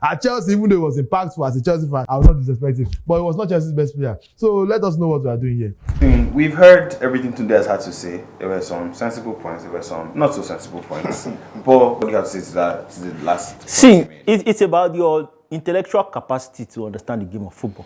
At Chelsea, even though it was impactful as a Chelsea fan, I was not disrespectful. But it was not Chelsea's best player. So let us know what we are doing here. We've heard everything Tunde has had to say. There were some sensible points, there were some not so sensible points. But what do you have to say to that, to the last? See, it's about your intellectual capacity to understand the game of football.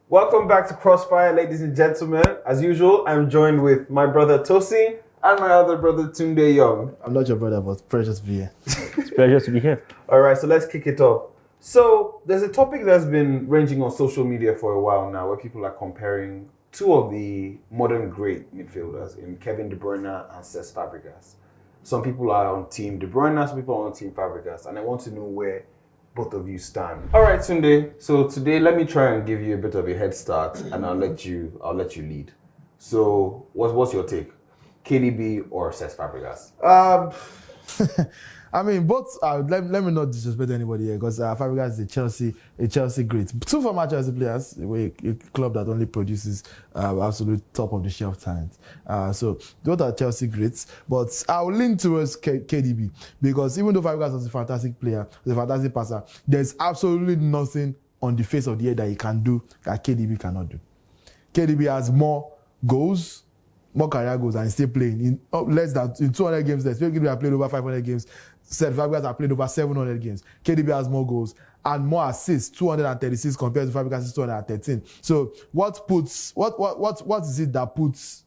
Welcome back to Crossfire, ladies and gentlemen. As usual, I'm joined with my brother Tosin and my other brother Tunde Young. I'm not your brother, but precious to be here. It's a pleasure to be here. All right, so let's kick it off. So there's a topic that's been ranging on social media for a while now, where people are comparing two of the modern great midfielders, in Kevin De Bryune and Cesc Fabregas. Some people are on Team De Bryune, some people are on Team Fàbregas, and I want to know where both of you stand. All right, Tunde. So today, let me try and give you a bit of a head start, and I'll let you lead. So, what's your take? KDB or Cesc Fabregas? I mean, both. Let me not disrespect anybody here, because Fàbregas is a Chelsea great. Two former Chelsea players, a club that only produces absolute top of the shelf talent. So both are Chelsea greats, but I will lean towards KDB, because even though Fàbregas was a fantastic player, was a fantastic passer, there's absolutely nothing on the face of the earth that he can do that KDB cannot do. KDB has more goals, more career goals, and he's still playing in less than in 200 games. KDB has played over 500 games. Cesc Fabregas has played over 700 games. KDB has more goals and more assists, 236 compared to Fabregas' 213. So what is it that puts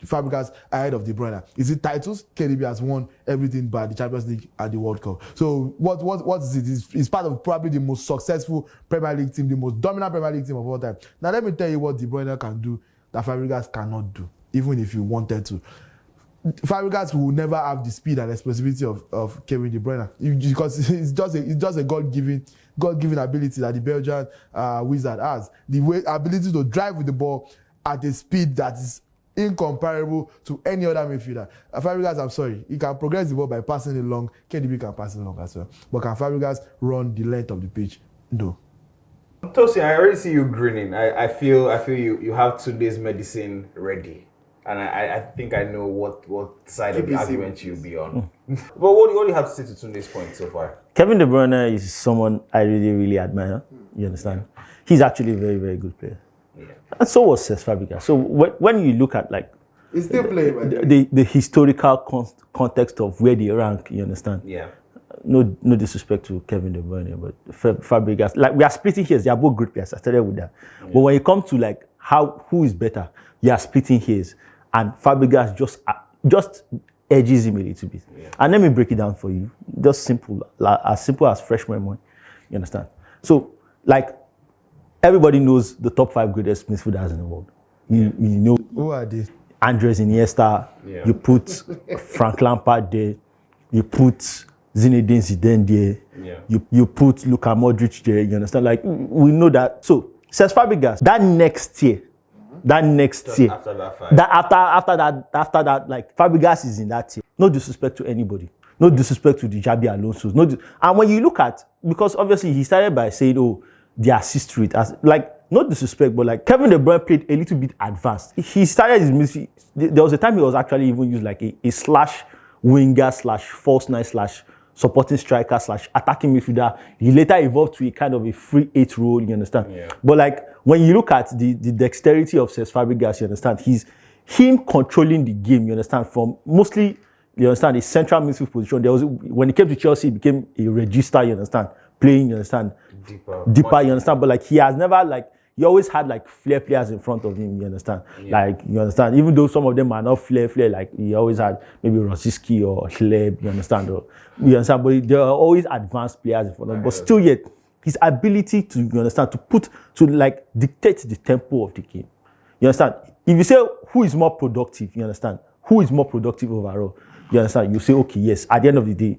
Fàbregas ahead of De Bruyne? Is it titles? KDB has won everything by the Champions League and the World Cup. So what is it? It's part of probably the most successful Premier League team, the most dominant Premier League team of all time. Now let me tell you what De Bruyne can do that Fàbregas cannot do, even if you wanted to. Fàbregas will never have the speed and explosivity of Kevin De Bryune, because it's just a God-given ability that the Belgian wizard has. The ability to drive with the ball at a speed that is incomparable to any other midfielder. Fàbregas, I'm sorry, he can progress the ball by passing it long. KDB can pass it long as well. But can Fàbregas run the length of the pitch? No. Tosin, I already see you grinning. I feel you have Tunde's medicine ready. And I think I know what side of the argument you'll be on. But what do you have to say to Tunde's point so far? Kevin De Bryune is someone I really, really admire. You understand? He's actually a very, very good player. Yeah. And so was Cesc Fabregas. So when you look at he's still playing, the historical context of where they rank, you understand? Yeah. No disrespect to Kevin De Bryune, but Fàbregas, we are splitting hairs. They are both good players. I started with that. Yeah. But when it comes to who is better, you are splitting hairs. And Fàbregas just edges him a little bit. Yeah. And let me break it down for you. Just simple as fresh memory. You understand? So, everybody knows the top 5 greatest midfielders in the world. You know who are they? Andres Iniesta. Yeah. You put Frank Lampard there. You put Zinedine Zidane there. Yeah. You put Luka Modric there. You understand? We know that. So, Cesc Fabregas, that next year, after that, Fàbregas is in that tier. No disrespect to anybody. No disrespect to the Xabi Alonso's. And when you look at, because obviously he started by saying, the assist rate, no disrespect, but Kevin De Bryune played a little bit advanced. He started his midfield. There was a time he was actually even used a slash winger / false 9 / supporting striker / attacking midfielder. He later evolved to a kind of a free 8 role, you understand? Yeah. But when you look at the dexterity of Cesc Fabregas, you understand, him controlling the game, you understand, from mostly, you understand, a central midfield position. When he came to Chelsea, he became a register, you understand, playing, you understand, deeper, you understand, but he has never, he always had flair players in front of him, you understand? Yeah. You understand? Even though some of them are not flair, he always had maybe Rosicky or Hleb, you understand? You understand? But there are always advanced players in front of him. But still yet, his ability to, you understand, to dictate the tempo of the game. You understand? If you say who is more productive, you understand? Who is more productive overall? You understand? You say, okay, yes, at the end of the day,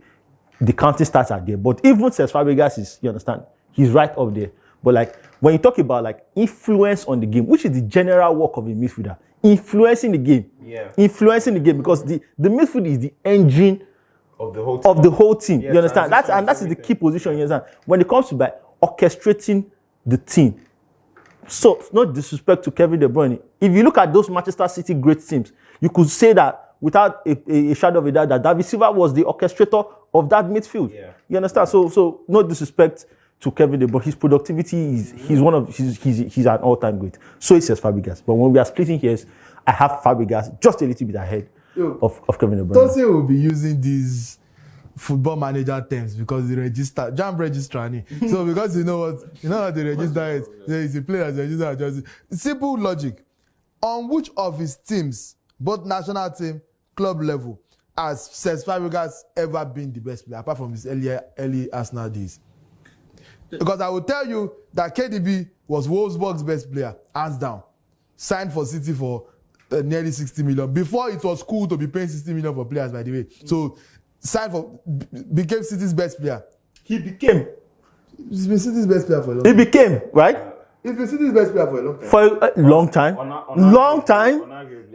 the counting stats are there. But even Cesc Fabregas is, you understand, he's right up there. But when you talk about influence on the game, which is the general work of a midfielder, influencing the game. Yeah. Influencing the game, because the midfield is the engine of the whole team. Yeah, you understand? That's the key position, you understand? When it comes to orchestrating the team. So, no disrespect to Kevin De Bryune. If you look at those Manchester City great teams, you could say that without a shadow of a doubt that David Silva was the orchestrator of that midfield. Yeah. You understand? So no disrespect to Kevin De Bryune, his productivity he's an all-time great. So is Cesc Fabregas. But when we are splitting hairs, I have Fàbregas just a little bit ahead of Kevin De Bryune. Tosin will be using these football manager terms because the register, jam register. So because you know what the register is. There is a player that register just simple logic. On which of his teams, both national team, club level, has Cesc Fabregas ever been the best player apart from his early Arsenal days? Because I will tell you that KDB was Wolfsburg's best player, hands down. Signed for City for nearly 60 million. Before it was cool to be paying 60 million for players, by the way. So, became City's best player. He's been City's best player for a long time. He became, right? He's been City's best player for a long time. For a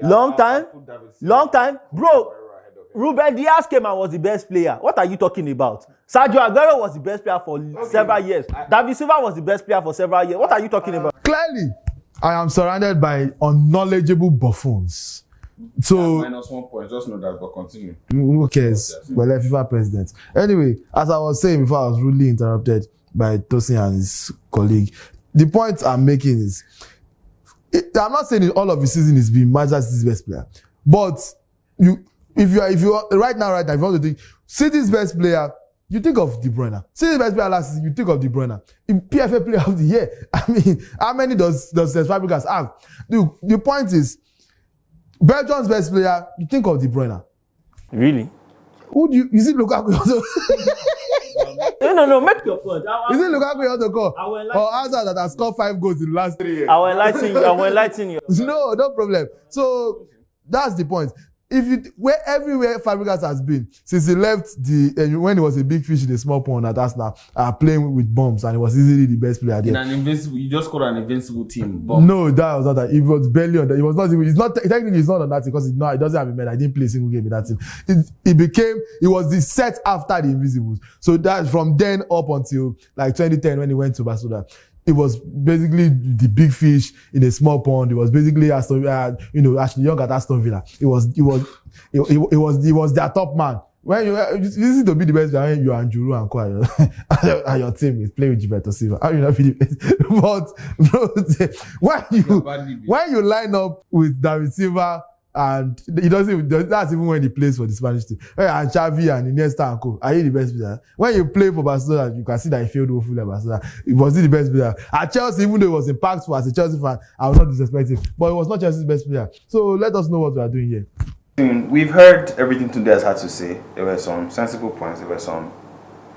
long time. Bro, Ruben Diaz came and was the best player. What are you talking about? Sergio Aguero was the best player for several years. David Silva was the best player for several years. What are you talking about? Clearly, I am surrounded by unknowledgeable buffoons. So, -1 point, just know that, but continue. who cares? Well, FIFA president. Anyway, as I was saying before, I was rudely interrupted by Tosin and his colleague. The point I'm making is, I'm not saying all of his season is being Manchester City's best player, but if you are right now, if you want to think City's best player, you think of De Bruyne. City's best player last season, you think of De Bruyne. In PFA Player of the Year, I mean, how many does Cesc Fabregas have? The point is, Belgium's best player, you think of De Bruyne. Really? Who do you see Lukaku? No, make your point. Is it Lukaku you want to call? I will enlighten Or Hazard that has scored 5 goals in the last 3 years? I will enlighten you. No problem. So that's the point. Everywhere Fàbregas has been since he left when he was a big fish in a small pond at Arsenal, playing with bombs, and he was easily the best player there. You just called an invincible team. Bomb. No, that was not that. He was barely on that. He was not. He's not technically. He's not on that team because he doesn't have a medal. I didn't play a single game in that team. He was the set after the Invincibles. So that from then up until like 2010 when he went to Barcelona. It was basically the big fish in a small pond. It was basically Ashley Young at Aston Villa. It was their top man. When you need to be the best player when you are Juru and Kwa and your team is playing with Juventus Silva. How you not be the best? But when you line up with David Silva, and that's even when he plays for the Spanish team. And Xavi and Iniesta and Co. Are you the best player? When you play for Barcelona, you can see that he failed woefully at Barcelona. He was the best player. At Chelsea, even though he was impactful as a Chelsea fan, I will not disrespect him. But he was not Chelsea's best player. So let us know what we are doing here. We've heard everything Tunde has had to say. There were some sensible points. There were some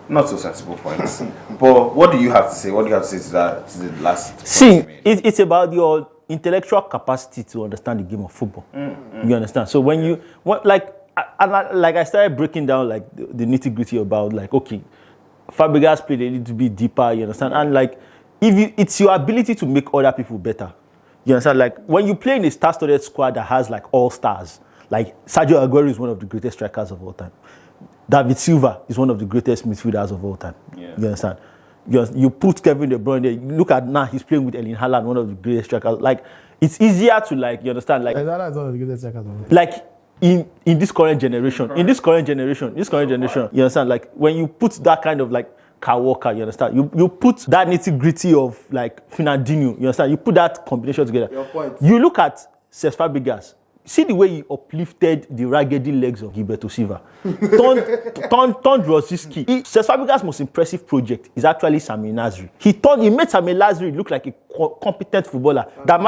not so sensible points. But what do you have to say? What do you have to say to the last? See, it's about your intellectual capacity to understand the game of football. You understand? So when like I started breaking down like the nitty-gritty about like, okay, Fàbregas played a little bit deeper, you understand? And like it's your ability to make other people better. You understand? Like when you play in a star-studded squad that has like all stars, like Sergio Aguero is one of the greatest strikers of all time. David Silva is one of the greatest midfielders of all time. Yeah. You understand? You put Kevin De Bryune there. Look at now, he's playing with Erling Haaland, one of the greatest strikers. Like, it's easier to like, you understand? Like, Haaland is one of the greatest strikers. Like, in this current generation, you understand? Like, when you put that kind of like Kyle Walker, you understand? You put that nitty gritty of like Fernandinho, you understand? You put that combination together. Your point. You look at Cesc Fabregas. See the way he uplifted the raggedy legs of Gilberto Silva. Turned Rosiski. Cesc Fabregas' most impressive project is actually Sami Nasri. He made Sami Nasri look like a competent footballer. That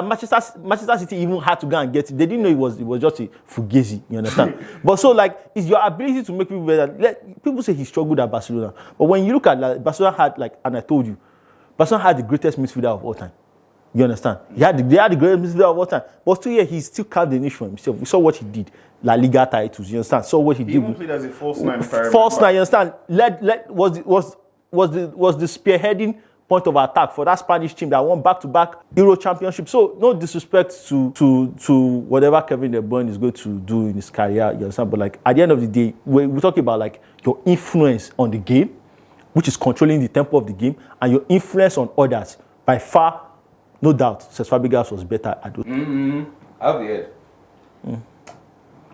Manchester City even had to go and get it. They didn't know it was just a fugazi. You understand? But so like it's your ability to make people better. People say he struggled at Barcelona, but when you look at like, Barcelona had like, and I told you, Barcelona had the greatest midfielder of all time. You understand? They had the greatest midfielder of all time. But still here, he still carved the niche for himself. We saw what he did. La Liga titles, you understand? Saw what he did. Even played as a false nine. False nine, you understand? Was the spearheading point of attack for that Spanish team that won back-to-back Euro championship. So no disrespect to whatever Kevin De Bryune is going to do in his career, you understand? But like at the end of the day, we're talking about like your influence on the game, which is controlling the tempo of the game, and your influence on others. By far, no doubt, Cesc Fabregas was better at those. I'll be it.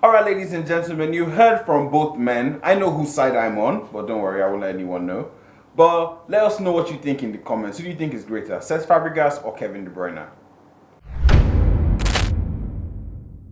All right, ladies and gentlemen, you heard from both men. I know whose side I'm on, but don't worry, I won't let anyone know. But let us know what you think in the comments. Who do you think is greater, Cesc Fabregas or Kevin De Bryune?